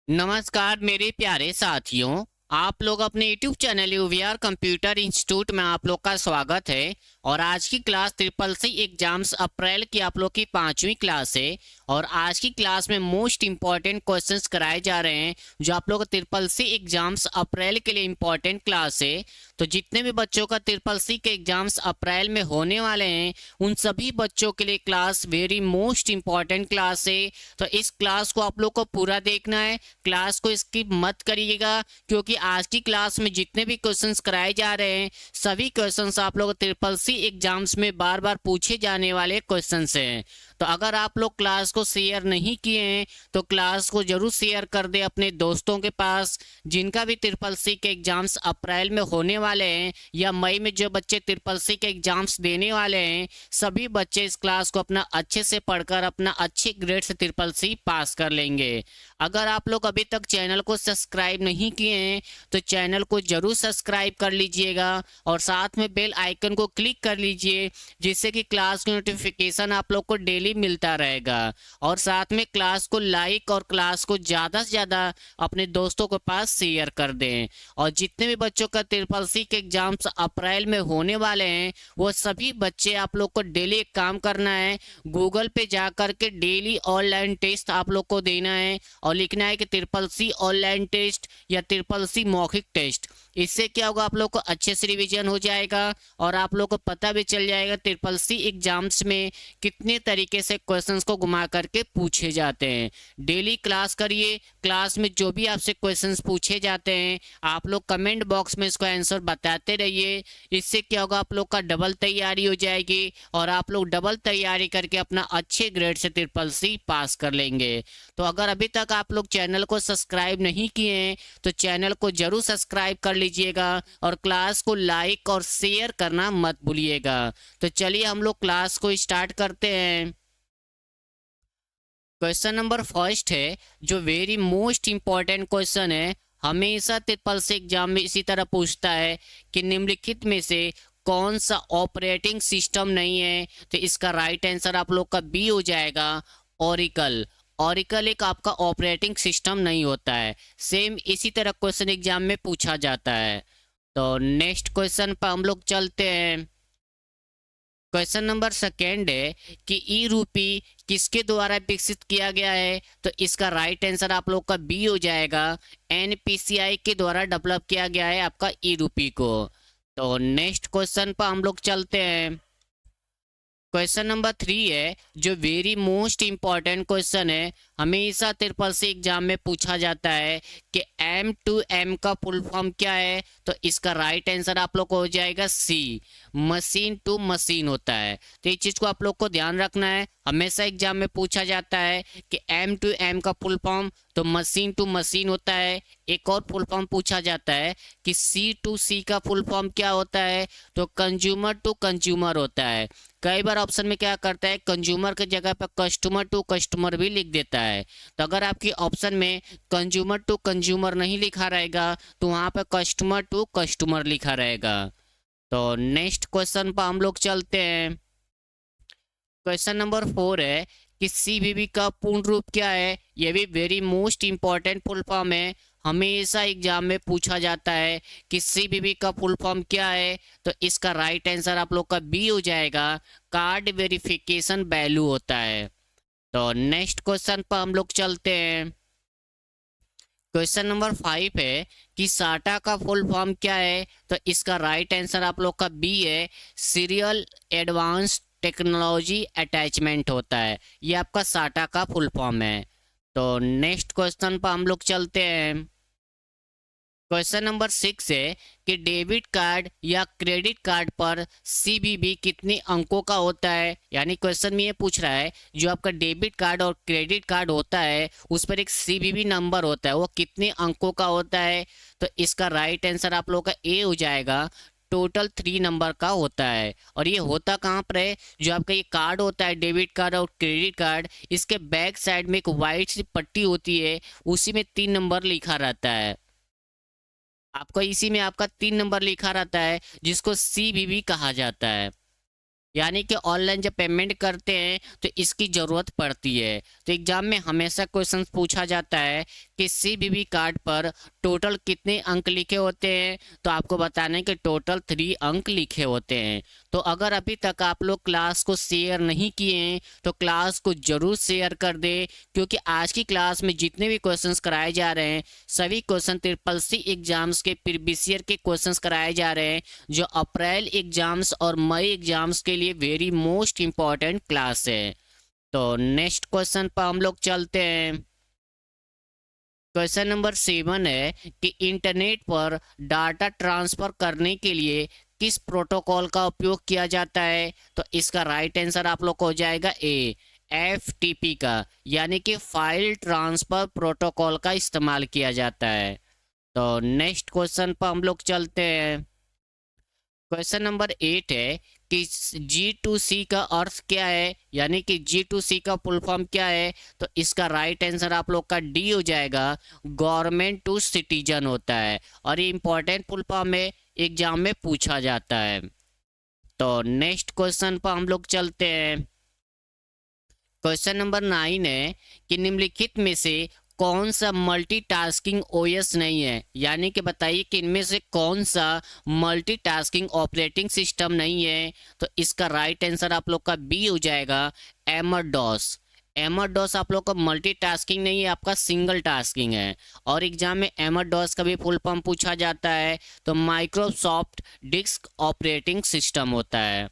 नमस्कार मेरे प्यारे साथियों। आप लोग अपने यूट्यूब चैनल यूवीआर कंप्यूटर इंस्टीट्यूट में आप लोग का स्वागत है। और आज की क्लास ट्रिपल सी एग्जाम्स अप्रैल की आप लोग की 5वीं क्लास है। और आज की क्लास में मोस्ट इंपॉर्टेंट क्वेश्चंस कराए जा रहे हैं जो आप लोग ट्रिपल सी एग्जाम्स अप्रैल के लिए इंपॉर्टेंट क्लास है। तो जितने भी बच्चों का ट्रिपल सी के एग्जाम्स अप्रैल में होने वाले हैं उन सभी बच्चों के लिए class very most important class है। तो इस क्लास को आप लोग को पूरा देखना है, क्लास को स्किप मत करिएगा, क्योंकि आज की क्लास में जितने भी क्वेश्चंस कराए जा रहे हैं सभी क्वेश्चंस आप लोग ट्रिपल सी एग्जाम्स में बार बार पूछे जाने वाले क्वेश्चंस हैं। तो अगर आप लोग क्लास को शेयर नहीं किए हैं तो क्लास को जरूर शेयर कर दे अपने दोस्तों के पास जिनका भी ट्रिपल सी के एग्जाम्स अप्रैल में होने वाले हैं या मई में जो बच्चे ट्रिपल सी के एग्जाम्स देने वाले हैं। सभी बच्चे इस क्लास को अपना अच्छे से पढ़कर अपना अच्छे ग्रेड से ट्रिपल सी पास कर लेंगे। अगर आप लोग अभी तक चैनल को सब्सक्राइब नहीं किए हैं तो चैनल को जरूर सब्सक्राइब कर लीजिएगा और साथ में बेल आइकन को क्लिक कर लीजिए, जिससे कि क्लास की नोटिफिकेशन आप लोग को डेली मिलता रहेगा। और साथ में क्लास को लाइक और क्लास को ज़्यादा से ज़्यादा अपने दोस्तों के पास शेयर कर दें। और जितने भी बच्चों का ट्रिपल सी के एग्जाम्स अप्रैल में होने वाले हैं वो सभी बच्चे आप लोग को डेली एक काम करना है, गूगल पे जा कर के डेली ऑनलाइन टेस्ट आप लोग को देना है और लिखना है कि ट्रिपल सी ऑनलाइन टेस्ट या ट्रिपल सी मौखिक टेस्ट। इससे क्या होगा, आप लोग को अच्छे से रिवीजन हो जाएगा और आप लोग को पता भी चल जाएगा ट्रिपल सी एग्जाम्स में कितने तरीके से क्वेश्चंस को घुमा करके पूछे जाते हैं। डेली क्लास करिए, क्लास में जो भी आपसे क्वेश्चंस पूछे जाते हैं आप लोग कमेंट बॉक्स में इसको आंसर बताते रहिए। इससे क्या होगा, आप लोग का डबल तैयारी हो जाएगी और आप लोग डबल तैयारी करके अपना अच्छे ग्रेड से ट्रिपल सी पास कर लेंगे। तो अगर अभी तक आप लोग चैनल को सब्सक्राइब नहीं किए हैं तो चैनल को जरूर सब्सक्राइब कर लीजिएगा और क्लास को लाइक और शेयर करना मत भूलिएगा। तो चलिए हम लोग क्लास को स्टार्ट करते हैं। क्वेश्चन नंबर फर्स्ट है जो वेरी मोस्ट इंपॉर्टेंट क्वेश्चन है, हमेशा ट्रिपल सी एग्जाम में इसी तरह पूछता है कि निम्नलिखित में से कौन सा ऑपरेटिंग सिस्टम नहीं है। तो इसका राइट आंसर आप लोग का बी हो जाएगा, ओरिकल। ओरिकल एक आपका ऑपरेटिंग सिस्टम नहीं होता है। सेम इसी तरह क्वेश्चन एग्जाम में पूछा जाता है। तो नेक्स्ट क्वेश्चन पर हम लोग चलते हैं। क्वेश्चन नंबर सेकेंड है कि ई रूपी किसके द्वारा विकसित किया गया है। तो इसका राइट आंसर आप लोग का बी हो जाएगा, एनपीसीआई के द्वारा डेवलप किया गया है आपका ई रूपी को। तो नेक्स्ट क्वेश्चन पर हम लोग चलते हैं। क्वेश्चन नंबर 3 है जो वेरी मोस्ट इंपॉर्टेंट क्वेश्चन है, हमेशा ट्रिपल सी एग्जाम में पूछा जाता है कि M2M का फुल फॉर्म क्या है। तो इसका राइट आंसर आप लोग को हो जाएगा सी, मशीन टू मशीन होता है। तो इस चीज को आप लोग को ध्यान रखना है, हमेशा एग्जाम में पूछा जाता है कि M2M का फुल फॉर्म तो मशीन टू मशीन होता है। एक और फुल फॉर्म पूछा जाता है कि C2C का फुल फॉर्म क्या होता है। तो कंज्यूमर टू कंज्यूमर होता है। कई बार ऑप्शन में क्या करता है, कंज्यूमर की जगह पर कस्टमर टू कस्टमर भी लिख देता है। तो अगर आपकी ऑप्शन में कंज्यूमर टू कंज्यूमर नहीं लिखा रहेगा तो वहां पर कस्टमर टू कस्टमर लिखा रहेगा। तो नेक्स्ट क्वेश्चन पर हम लोग चलते हैं। क्वेश्चन नंबर 4 है कि सीबीबी का पूर्ण रूप क्या है। यह भी very most important full form है, हमेशा एग्जाम में पूछा जाता है कि सीबीबी का फुल फॉर्म क्या है। तो इसका राइट आंसर आप लोग का बी हो जाएगा, कार्ड वेरिफिकेशन वैल्यू होता है। तो नेक्स्ट क्वेश्चन पर हम लोग चलते हैं। क्वेश्चन नंबर 5 है कि साटा का फुल फॉर्म क्या है। तो इसका राइट आंसर आप लोग का बी है, सीरियल एडवांस टेक्नोलॉजी अटैचमेंट होता है। ये आपका साटा का फुल फॉर्म है। तो नेक्स्ट क्वेश्चन पर हम लोग चलते हैं। क्वेश्चन नंबर 6 है कि डेबिट कार्ड या क्रेडिट कार्ड पर सीबीबी कितने अंकों का होता है। यानी क्वेश्चन में ये पूछ रहा है जो आपका डेबिट कार्ड और क्रेडिट कार्ड होता है उस पर एक सीबीबी नंबर होता है, वो कितने अंकों का होता है। तो इसका राइट आंसर आप लोग का ए हो जाएगा, टोटल 3 नंबर का होता है। और ये होता कहाँ पर है, जो आपका ये कार्ड होता है डेबिट कार्ड और क्रेडिट कार्ड, इसके बैक साइड में एक वाइट सी पट्टी होती है, उसी में 3 नंबर लिखा रहता है। आपको इसी में आपका 3 नंबर लिखा रहता है जिसको सीबीबी कहा जाता है। यानी कि ऑनलाइन जब पेमेंट करते हैं तो इसकी ज़रूरत पड़ती है। तो एग्जाम में हमेशा क्वेश्चन पूछा जाता है किसी भी कार्ड पर टोटल कितने अंक लिखे होते हैं, तो आपको बताना है कि टोटल 3 अंक लिखे होते हैं। तो अगर अभी तक आप लोग क्लास को शेयर नहीं किए हैं तो क्लास को जरूर शेयर कर दें, क्योंकि आज की क्लास में जितने भी क्वेश्चंस कराए जा रहे हैं सभी क्वेश्चन ट्रिपल सी एग्जाम्स के प्रीवियस ईयर के क्वेश्चंस कराए जा रहे हैं, जो अप्रैल एग्जाम्स और मई एग्जाम्स के लिए वेरी मोस्ट इंपॉर्टेंट क्लास है। तो नेक्स्ट क्वेश्चन पर हम लोग चलते हैं। क्वेश्चन नंबर 7 है कि इंटरनेट पर डाटा ट्रांसफर करने के लिए किस प्रोटोकॉल का उपयोग किया जाता है, तो इसका राइट आंसर आप लोग को हो जाएगा ए, FTP का, यानी कि फाइल ट्रांसफर प्रोटोकॉल का इस्तेमाल किया जाता है। तो नेक्स्ट क्वेश्चन पर हम लोग चलते हैं। क्वेश्चन नंबर 8 है कि G2C का अर्थ क्या है, यानी कि G2C का फुल फॉर्म क्या है, तो इसका राइट आंसर आप लोग का डी हो जाएगा, गवर्नमेंट टू सिटीजन होता है, और ये इंपॉर्टेंट फुल फॉर्म है, एग्जाम में पूछा जाता है। तो नेक्स्ट क्वेश्चन पर हम लोग चलते हैं। क्वेश्चन नंबर 9 है कि निम्नलिखित में से कौन सा मल्टीटास्किंग ओएस नहीं है, यानी कि बताइए कि इनमें से कौन सा मल्टीटास्किंग ऑपरेटिंग सिस्टम नहीं है, तो इसका राइट आंसर आप लोग का बी हो जाएगा, एमडोस। एमडोस आप लोग का मल्टीटास्किंग नहीं है, आपका सिंगल टास्किंग है, और एग्जाम में एमडोस का भी फुल फॉर्म पूछा जाता है, तो माइक्रोसॉफ्ट डिस्क ऑपरेटिंग सिस्टम होता है।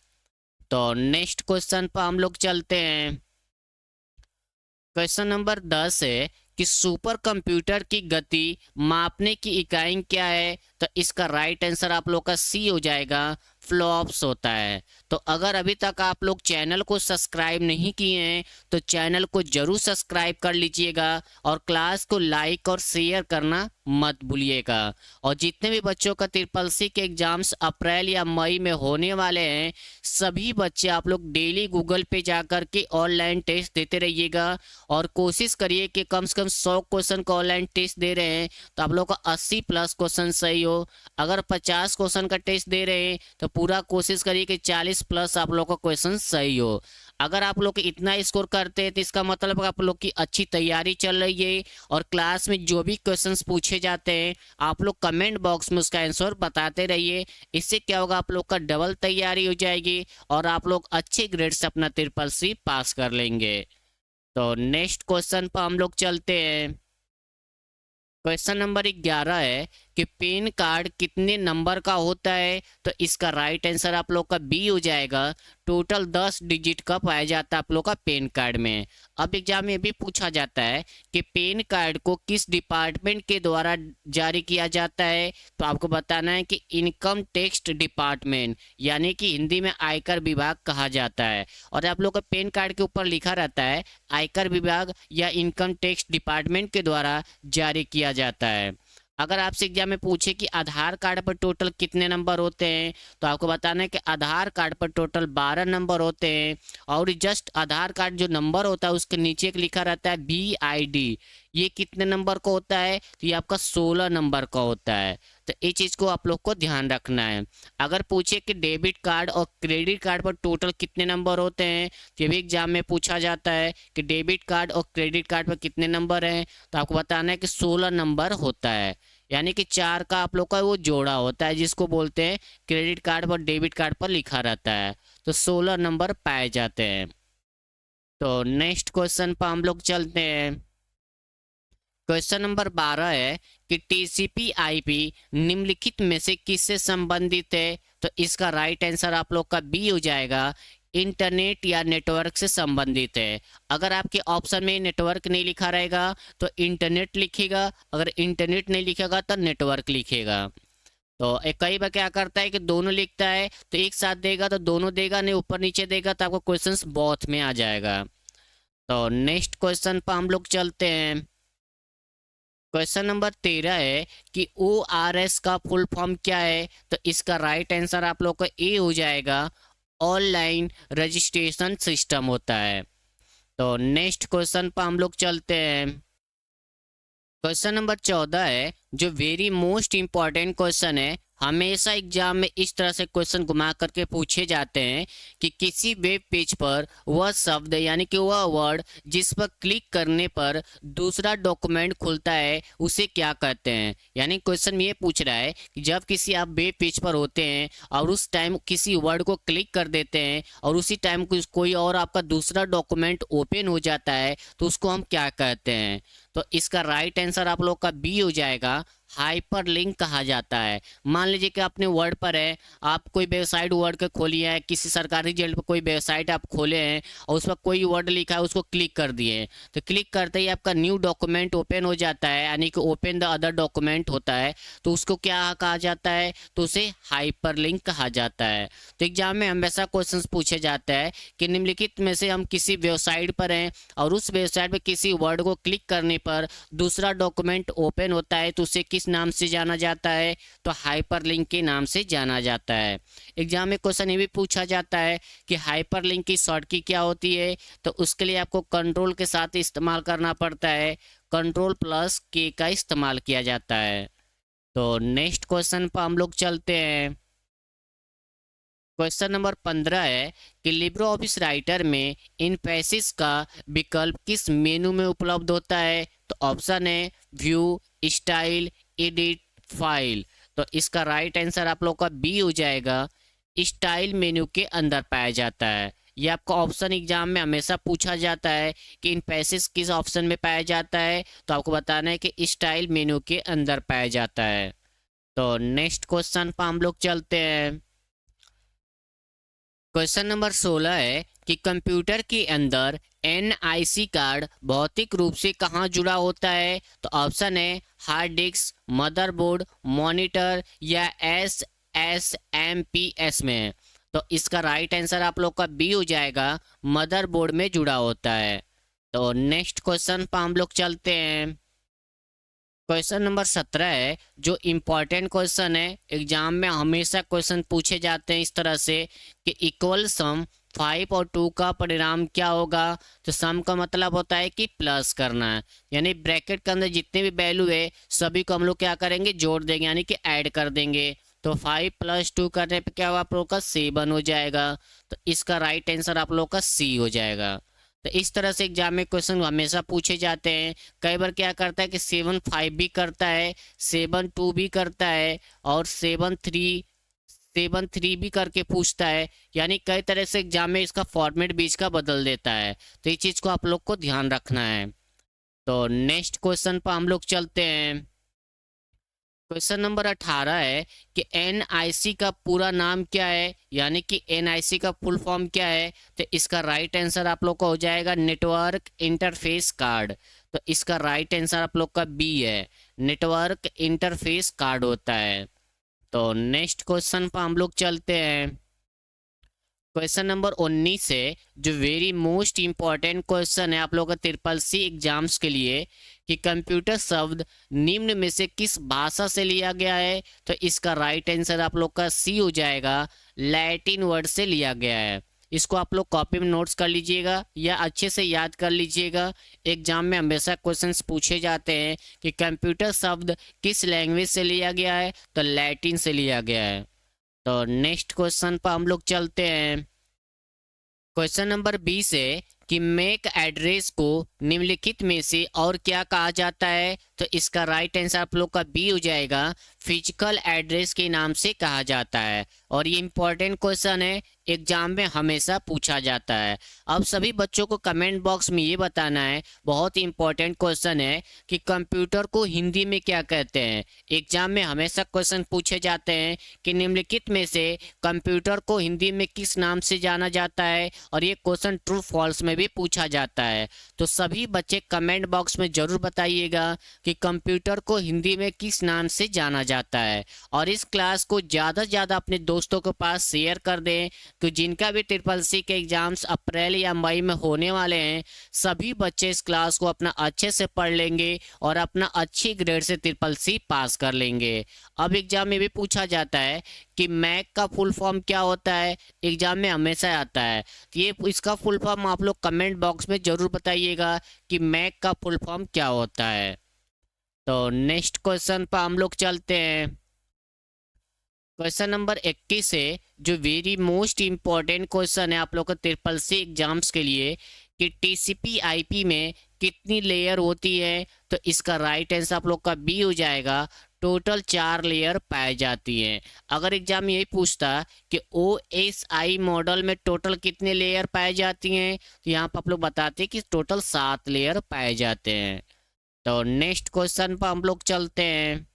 तो नेक्स्ट क्वेश्चन पर हम लोग चलते हैं। क्वेश्चन नंबर 10 है कि सुपर कंप्यूटर की गति मापने की इकाई क्या है, तो इसका राइट आंसर आप लोग का सी हो जाएगा, फ्लॉप्स होता है। तो अगर अभी तक आप लोग चैनल को सब्सक्राइब नहीं किए हैं तो चैनल को जरूर सब्सक्राइब कर लीजिएगा, और क्लास को लाइक और शेयर करना मत भूलिएगा। और जितने भी बच्चों का ट्रिपल सी के एग्जाम्स अप्रैल या मई में होने वाले हैं, सभी बच्चे आप लोग डेली गूगल पे जाकर के ऑनलाइन टेस्ट देते रहिएगा, और कोशिश करिए कि कम से कम 100 क्वेश्चन का ऑनलाइन टेस्ट दे रहे हैं तो आप लोग का 80 प्लस क्वेश्चन सही हो। अगर 50 क्वेश्चन का टेस्ट दे रहे हैं तो पूरा कोशिश करिए कि 40 प्लस आप लोग का क्वेश्चन सही हो। अगर आप लोग इतना स्कोर करते हैं तो इसका मतलब आप लोग की अच्छी तैयारी चल रही है, और क्लास में जो भी क्वेश्चंस पूछे जाते हैं आप लोग कमेंट बॉक्स में उसका आंसर बताते रहिए। इससे क्या होगा, आप लोग का डबल तैयारी हो जाएगी और आप लोग अच्छे ग्रेड से अपना ट्रिपल सी पास कर लेंगे। तो नेक्स्ट क्वेश्चन पर हम लोग चलते हैं। क्वेश्चन नंबर 11 है कि पैन कार्ड कितने नंबर का होता है, तो इसका राइट आंसर आप लोग का बी हो जाएगा, टोटल 10 डिजिट का पाया जाता है आप लोग का पैन कार्ड में। अब एग्जाम में भी पूछा जाता है कि पैन कार्ड को किस डिपार्टमेंट के द्वारा जारी किया जाता है, तो आपको बताना है कि इनकम टैक्स डिपार्टमेंट, यानी कि हिंदी में आयकर विभाग कहा जाता है। और आप लोग का पैन कार्ड के ऊपर लिखा रहता है आयकर विभाग या इनकम टैक्स डिपार्टमेंट के द्वारा जारी किया जाता है। अगर आपसे एग्जाम में पूछे कि आधार कार्ड पर टोटल कितने नंबर होते हैं, तो आपको बताना है कि आधार कार्ड पर टोटल 12 नंबर होते हैं, और जस्ट आधार कार्ड जो नंबर होता है उसके नीचे एक लिखा रहता है BID, ये कितने नंबर का होता है, तो ये आपका 16 नंबर का होता है। तो ये चीज़ को आप लोग को ध्यान रखना है। अगर पूछे कि डेबिट कार्ड और क्रेडिट कार्ड पर टोटल कितने नंबर होते हैं, तो ये भी एग्जाम में पूछा जाता है कि डेबिट कार्ड और क्रेडिट कार्ड पर कितने नंबर हैं, तो आपको बताना है कि 16 नंबर होता है, यानी कि 4 का आप लोग का वो जोड़ा होता है जिसको बोलते हैं क्रेडिट कार्ड पर डेबिट कार्ड पर लिखा रहता है, तो 16 नंबर पाए जाते हैं। तो नेक्स्ट क्वेश्चन पर हम लोग चलते हैं। क्वेश्चन नंबर 12 है कि TCP/IP निम्नलिखित में से किससे संबंधित है, तो इसका राइट आंसर आप लोग का बी हो जाएगा, इंटरनेट या नेटवर्क से संबंधित है। अगर आपके ऑप्शन में नेटवर्क नहीं लिखा रहेगा तो इंटरनेट लिखेगा, अगर इंटरनेट नहीं लिखेगा तो नेटवर्क लिखेगा। तो एक कई बार क्या करता है कि दोनों लिखता है तो एक साथ देगा तो दोनों देगा, नहीं ऊपर नीचे देगा तो आपको क्वेश्चंस बोथ में आ जाएगा। तो नेक्स्ट क्वेश्चन पर हम लोग चलते हैं। क्वेश्चन नंबर 13 है कि ORS का फुल फॉर्म क्या है, तो इसका राइट आंसर आप लोग का ए हो जाएगा, ऑनलाइन रजिस्ट्रेशन सिस्टम होता है। तो नेक्स्ट क्वेश्चन पर हम लोग चलते हैं। क्वेश्चन नंबर 14 है जो वेरी मोस्ट इंपॉर्टेंट क्वेश्चन है, हमेशा एग्जाम में इस तरह से क्वेश्चन घुमा करके पूछे जाते हैं कि किसी वेब पेज पर वह शब्द यानी कि वह वर्ड जिस पर क्लिक करने पर दूसरा डॉक्यूमेंट खुलता है उसे क्या कहते हैं। यानी क्वेश्चन ये पूछ रहा है कि जब किसी आप वेब पेज पर होते हैं और उस टाइम किसी वर्ड को क्लिक कर देते हैं और उसी टाइम कोई और आपका दूसरा डॉक्यूमेंट ओपन हो जाता है तो उसको हम क्या कहते हैं। तो इसका राइट आंसर आप लोग का बी हो जाएगा, हाइपर लिंक कहा जाता है। मान लीजिए कि अपने वर्ड पर है, आप कोई वेबसाइट वर्ड के खोली है, किसी सरकारी रिजल्ट पर कोई वेबसाइट आप खोले हैं और उस पर कोई वर्ड लिखा है उसको क्लिक कर दिए, तो क्लिक करते ही आपका न्यू डॉक्यूमेंट ओपन हो जाता है यानी कि ओपन द अदर डॉक्यूमेंट होता है, तो उसको क्या कहा जाता है, तो उसे हाइपर लिंक कहा जाता है। तो एग्जाम में हमेशा क्वेश्चन पूछे जाते हैं कि निम्नलिखित में से हम किसी वेबसाइट पर हैं और उस वेबसाइट पर किसी वर्ड को क्लिक करने पर दूसरा डॉक्यूमेंट ओपन होता है तो उसे किस नाम से जाना जाता है, तो हाइपरलिंक के नाम से जाना जाता है। एग्जाम में क्वेश्चन ये भी पूछा जाता है कि हाइपरलिंक की शॉर्ट की क्या होती है, तो उसके लिए आपको कंट्रोल के साथ इस्तेमाल करना पड़ता है, कंट्रोल प्लस के का इस्तेमाल किया जाता है। तो नेक्स्ट क्वेश्चन पर हम लोग चलते हैं। क्वेश्चन नंबर 15 है कि लिब्रो ऑफिस राइटर में इन पैसेज का विकल्प किस मेनू में उपलब्ध होता है, तो ऑप्शन है व्यू, स्टाइल, एडिट, फाइल। तो इसका राइट आंसर आप लोग का बी हो जाएगा, स्टाइल मेनू के अंदर पाया जाता है। ये आपका ऑप्शन एग्जाम में हमेशा पूछा जाता है कि इन पैसेज किस ऑप्शन में पाया जाता है, तो आपको बताना है कि स्टाइल मेनू के अंदर पाया जाता है। तो नेक्स्ट क्वेश्चन पर हम लोग चलते हैं। क्वेश्चन नंबर 16 है कि कंप्यूटर के अंदर एनआईसी कार्ड भौतिक रूप से कहाँ जुड़ा होता है, तो ऑप्शन है हार्ड डिस्क, मदरबोर्ड, मॉनिटर या एसएसएमपीएस में। तो इसका राइट आंसर आप लोग का बी हो जाएगा, मदरबोर्ड में जुड़ा होता है। तो नेक्स्ट क्वेश्चन पर हम लोग चलते हैं। क्वेश्चन नंबर 17 है जो इम्पोर्टेंट क्वेश्चन है, एग्जाम में हमेशा क्वेश्चन पूछे जाते हैं इस तरह से कि इक्वल सम 5 और 2 का परिणाम क्या होगा। तो सम का मतलब होता है कि प्लस करना है, यानी ब्रैकेट के अंदर जितने भी वैल्यू है सभी को हम लोग क्या करेंगे, जोड़ देंगे यानी कि ऐड कर देंगे। तो 5 + 2 करने पे क्या हुआ आप लोग का 7 हो जाएगा। तो इसका राइट आंसर आप लोग का सी हो जाएगा। तो इस तरह से एग्जाम में क्वेश्चन हमेशा पूछे जाते हैं। कई बार क्या करता है कि 7 5 भी करता है, 7 2 भी करता है और 7 3 भी करके पूछता है, यानी कई तरह से एग्जाम में इसका फॉर्मेट बीच का बदल देता है। तो इस चीज को आप लोग को ध्यान रखना है। तो नेक्स्ट क्वेश्चन पर हम लोग चलते हैं। क्वेश्चन नंबर 18 है कि एनआईसी का पूरा नाम क्या है, यानी कि एनआईसी का फुल फॉर्म क्या है। तो इसका राइट आंसर आप लोग का हो जाएगा नेटवर्क इंटरफेस कार्ड। तो इसका राइट आंसर आप लोग का बी है, नेटवर्क इंटरफेस कार्ड होता है। तो नेक्स्ट क्वेश्चन पर हम लोग चलते हैं। क्वेश्चन नंबर 19 है जो वेरी मोस्ट इंपॉर्टेंट क्वेश्चन है आप लोगों का ट्रिपल सी एग्जाम्स के लिए कि कंप्यूटर शब्द निम्न में से किस भाषा से लिया गया है। तो इसका राइट आंसर आप लोग का सी हो जाएगा, लैटिन वर्ड से लिया गया है। इसको आप लोग कॉपी में नोट्स कर लीजिएगा या अच्छे से याद कर लीजिएगा। एग्जाम में हमेशा क्वेश्चंस पूछे जाते हैं कि कंप्यूटर शब्द किस लैंग्वेज से लिया गया है, तो लैटिन से लिया गया है। तो नेक्स्ट क्वेश्चन पर हम लोग चलते हैं। क्वेश्चन नंबर 20 है कि मैक एड्रेस को निम्नलिखित में से और क्या कहा जाता है। तो इसका राइट आंसर आप लोग का बी हो जाएगा, फिजिकल एड्रेस के नाम से कहा जाता है। और ये इंपॉर्टेंट क्वेश्चन है, एग्जाम में हमेशा पूछा जाता है। अब सभी बच्चों को कमेंट बॉक्स में ये बताना है, बहुत ही इंपॉर्टेंट क्वेश्चन है कि कंप्यूटर को हिंदी में क्या कहते हैं। एग्जाम में हमेशा क्वेश्चन पूछे जाते हैं कि निम्नलिखित में से कंप्यूटर को हिंदी में किस नाम से जाना जाता है, और ये क्वेश्चन ट्रू फॉल्स में भी पूछा जाता है। तो सभी बच्चे कमेंट बॉक्स में जरूर बताइएगा कि कंप्यूटर को हिंदी में किस नाम से जाना जाता है। और इस क्लास को ज़्यादा से ज़्यादा अपने दोस्तों के पास शेयर कर दें कि जिनका भी ट्रिपल सी के एग्जाम्स अप्रैल या मई में होने वाले हैं, सभी बच्चे इस क्लास को अपना अच्छे से पढ़ लेंगे और अपना अच्छी ग्रेड से ट्रिपल सी पास कर लेंगे। अब एग्जाम में भी पूछा जाता है कि मैक का फुल फॉर्म क्या होता है, एग्जाम में हमेशा आता है। तो ये इसका फुल फॉर्म आप लोग कमेंट बॉक्स में जरूर बताइएगा कि मैक का फुल फॉर्म क्या होता है। तो नेक्स्ट क्वेश्चन पर हम लोग चलते हैं। क्वेश्चन नंबर 21 है जो वेरी मोस्ट इम्पॉर्टेंट क्वेश्चन है आप लोग को ट्रिपल सी एग्जाम्स के लिए कि टीसीपी आईपी में कितनी लेयर होती है। तो इसका राइट आंसर आप लोग का बी हो जाएगा। टोटल 4 लेयर पाई जाती हैं। अगर एग्जाम यही पूछता कि ओ एस आई मॉडल में टोटल कितने लेयर पाए जाती हैं तो यहाँ पर आप लोग बताते हैं कि टोटल 7 लेयर पाए जाते हैं। तो नेक्स्ट क्वेश्चन पर हम लोग चलते हैं।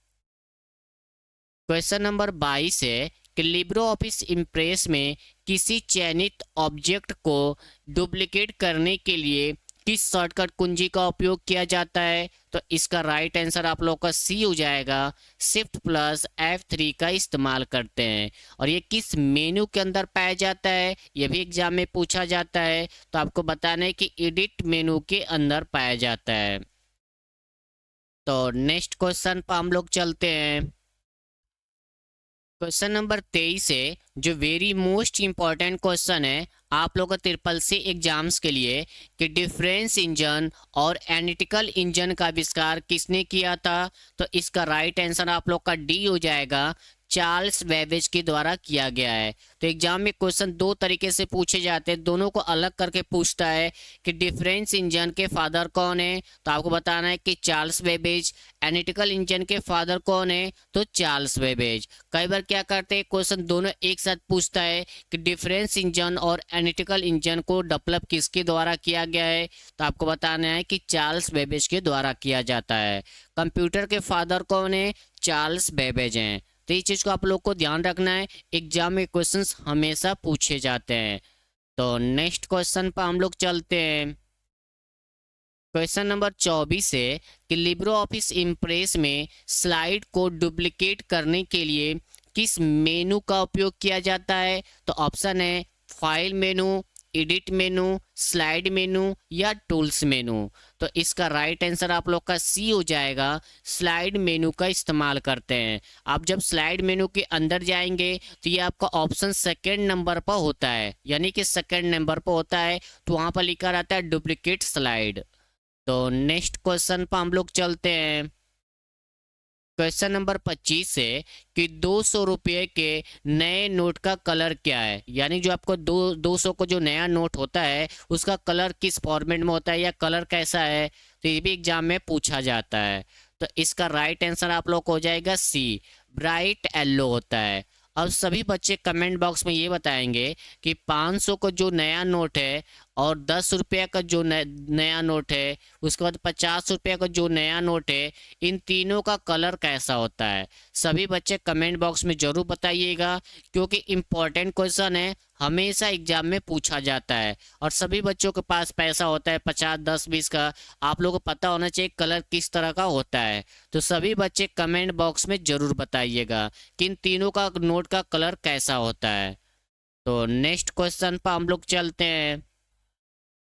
क्वेश्चन नंबर 22 है कि लिब्रो ऑफिस इम्प्रेस में किसी चयनित ऑब्जेक्ट को डुप्लीकेट करने के लिए किस शॉर्टकट कुंजी का उपयोग किया जाता है। तो इसका राइट आंसर आप लोग का सी हो जाएगा। शिफ्ट प्लस F3 का इस्तेमाल करते हैं। और ये किस मेनू के अंदर पाया जाता है ये भी एग्जाम में पूछा जाता है। तो आपको बताना है कि एडिट मेनू के अंदर पाया जाता है। तो नेक्स्ट क्वेश्चन पर हम लोग चलते हैं। क्वेश्चन नंबर 23 है जो वेरी मोस्ट इंपॉर्टेंट क्वेश्चन है आप लोगों को ट्रिपल सी एग्जाम्स के लिए कि डिफरेंस इंजन और एनालिटिकल इंजन का आविष्कार किसने किया था। तो इसका राइट आंसर आप लोग का डी हो जाएगा। चार्ल्स बेबेज के द्वारा किया गया है। तो एग्जाम में क्वेश्चन दो तरीके से पूछे जाते हैं, दोनों को अलग करके पूछता है कि डिफरेंस इंजन के फादर कौन है। तो आपको बताना है कि चार्ल्स बेबेज। एनालिटिकल इंजन के फादर कौन है तो चार्ल्स बेबेज। कई बार क्या करते हैं क्वेश्चन दोनों एक साथ पूछता है कि डिफरेंस इंजन और एनालिटिकल इंजन को डेवलप किसके द्वारा किया गया है। तो आपको बताना है कि चार्ल्स बेबेज के द्वारा किया जाता है। कंप्यूटर के फादर कौन है चार्ल्स बेबेज हैं। तो इस चीज को आप लोग को ध्यान रखना है, एग्जाम में क्वेश्चंस हमेशा पूछे जाते हैं। तो नेक्स्ट क्वेश्चन पर हम लोग चलते हैं। क्वेश्चन नंबर 24 है कि लिब्रो ऑफिस इम्प्रेस में स्लाइड को डुप्लीकेट करने के लिए किस मेनू का उपयोग किया जाता है। तो ऑप्शन है फाइल मेनू, एडिट मेनू, स्लाइड मेनू या टूल्स मेनू। तो इसका राइट आंसर आप लोग का सी हो जाएगा। स्लाइड मेनू का इस्तेमाल करते हैं। आप जब स्लाइड मेनू के अंदर जाएंगे तो ये आपका ऑप्शन सेकेंड नंबर पर होता है, यानी कि सेकेंड नंबर पर होता है। तो वहां पर लिखा रहता है डुप्लीकेट स्लाइड। तो नेक्स्ट क्वेश्चन पर हम लोग चलते हैं। क्वेश्चन नंबर 25 है कि 200 रुपये के नए नोट का कलर क्या है। यानी जो आपको 200 को जो नया नोट होता है उसका कलर किस फॉर्मेट में होता है या कलर कैसा है। तो ये भी एग्जाम में पूछा जाता है। तो इसका राइट आंसर आप लोग को हो जाएगा सी, ब्राइट येलो होता है। अब सभी बच्चे कमेंट बॉक्स में ये बताएंगे कि 500 का जो नया नोट है और 10 रुपये का जो नया नोट है, उसके बाद 50 रुपये का जो नया नोट है, इन तीनों का कलर कैसा होता है। सभी बच्चे कमेंट बॉक्स में जरूर बताइएगा क्योंकि इम्पोर्टेंट क्वेश्चन है, हमेशा एग्जाम में पूछा जाता है। और सभी बच्चों के पास पैसा होता है 50, 10, 20 का। आप लोगों को पता होना चाहिए कलर किस तरह का होता है। तो सभी बच्चे कमेंट बॉक्स में जरूर बताइएगा कि इन तीनों का नोट का कलर कैसा होता है। तो नेक्स्ट क्वेश्चन पर हम लोग चलते हैं।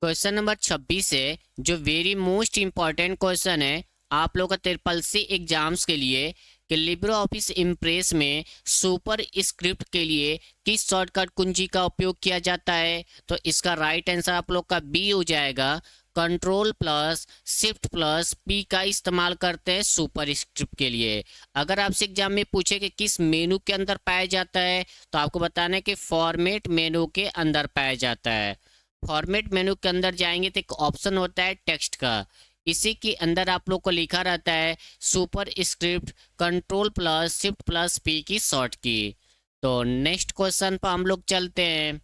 क्वेश्चन नंबर 26 है जो वेरी मोस्ट इंपॉर्टेंट क्वेश्चन है आप लोग का ट्रिपल सी एग्जाम्स के लिए कि लिब्रो ऑफिस इम्प्रेस में सुपर स्क्रिप्ट के लिए किस शॉर्टकट कुंजी का उपयोग किया जाता है। तो इसका राइट आंसर आप लोग का बी हो जाएगा। Control plus shift plus P का इस्तेमाल करते हैं सुपर स्क्रिप्ट के लिए। अगर आपसे एग्जाम में पूछे कि किस मेनू के अंदर पाया जाता है तो आपको बताना है कि फॉर्मेट मेनू के अंदर पाया जाता है। फॉर्मेट मेनू के अंदर जाएंगे तो एक ऑप्शन होता है टेक्स्ट का, इसी के अंदर आप लोग को लिखा रहता है super script control plus shift plus P की शॉर्ट की। तो नेक्स्ट क्वेश्चन पर हम लोग चलते हैं।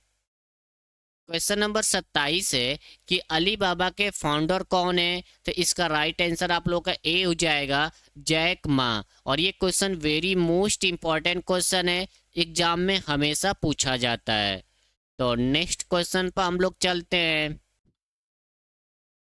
क्वेश्चन नंबर 27 है कि अली बाबा के फाउंडर कौन है। तो इसका राइट आंसर आप लोग का ए हो जाएगा, जैक मा। और ये question very most important question है, एग्जाम में हमेशा पूछा जाता है। तो नेक्स्ट क्वेश्चन पर हम लोग चलते हैं।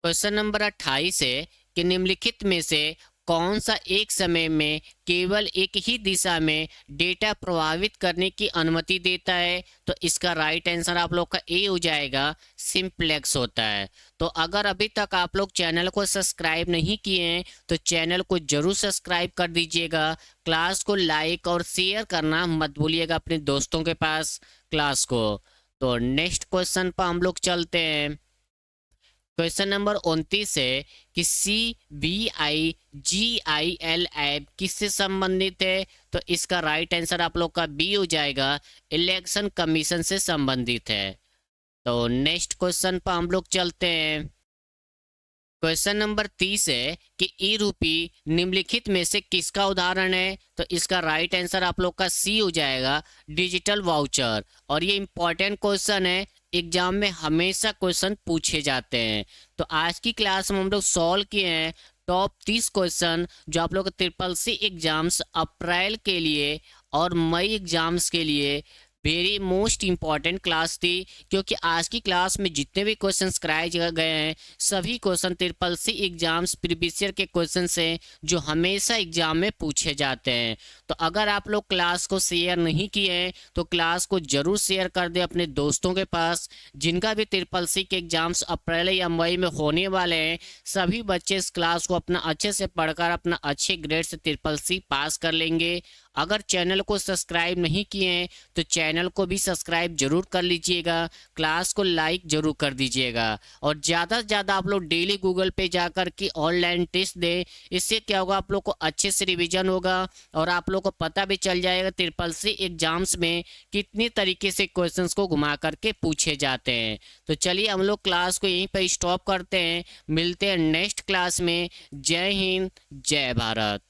क्वेश्चन नंबर 28 है कि निम्नलिखित में से कौन सा एक समय में केवल एक ही दिशा में डेटा प्रवाहित करने की अनुमति देता है। तो इसका राइट आंसर आप लोग का ए हो जाएगा, सिंप्लेक्स होता है। तो अगर अभी तक आप लोग चैनल को सब्सक्राइब नहीं किए हैं तो चैनल को जरूर सब्सक्राइब कर दीजिएगा। क्लास को लाइक और शेयर करना मत भूलिएगा अपने दोस्तों के पास क्लास को। तो नेक्स्ट क्वेश्चन पर हम लोग चलते हैं। क्वेश्चन नंबर 29 है कि CVIGIL ऐप किससे संबंधित है? तो इसका राइट आंसर आप लोग का बी हो जाएगा, इलेक्शन कमीशन से संबंधित है। तो नेक्स्ट क्वेश्चन पर हम लोग चलते हैं। क्वेश्चन नंबर 30 है कि ई रूपी निम्नलिखित में से किसका उदाहरण है? तो इसका राइट आंसर आप लोग का सी हो जाएगा, डिजिटल वाउचर। और ये इंपॉर्टेंट क्वेश्चन है, एग्जाम में हमेशा क्वेश्चन पूछे जाते हैं। तो आज की क्लास में हम लोग सॉल्व किए हैं टॉप 30 क्वेश्चन जो आप लोग ट्रिपल सी एग्जाम्स अप्रैल के लिए और मई एग्जाम्स के लिए वेरी मोस्ट इंपॉर्टेंट क्लास थी, क्योंकि आज की क्लास में जितने भी क्वेश्चंस कराए गए हैं सभी question triple C exams previous year के क्वेश्चन हैं जो हमेशा एग्जाम में पूछे जाते हैं। तो अगर आप लोग क्लास को शेयर नहीं किए हैं तो क्लास को जरूर शेयर कर दें अपने दोस्तों के पास, जिनका भी ट्रिपल सी के एग्जाम्स अप्रैल या मई में होने वाले हैं। सभी बच्चे इस क्लास को अपना अच्छे से पढ़कर अपना अच्छे ग्रेड से ट्रिपल सी पास कर लेंगे। अगर चैनल को सब्सक्राइब नहीं किए हैं तो चैनल को भी सब्सक्राइब जरूर कर लीजिएगा, क्लास को लाइक जरूर कर दीजिएगा, और ज़्यादा से ज़्यादा आप लोग डेली गूगल पे जाकर के ऑनलाइन टेस्ट दें। इससे क्या होगा, आप लोग को अच्छे से रिवीजन होगा और आप लोग को पता भी चल जाएगा ट्रिपल सी एग्जाम्स में कितनी तरीके से क्वेश्चंस को घुमा करके पूछे जाते हैं। तो चलिए हम लोग क्लास को यहीं पर स्टॉप करते हैं, मिलते हैं नेक्स्ट क्लास में। जय हिंद, जय भारत।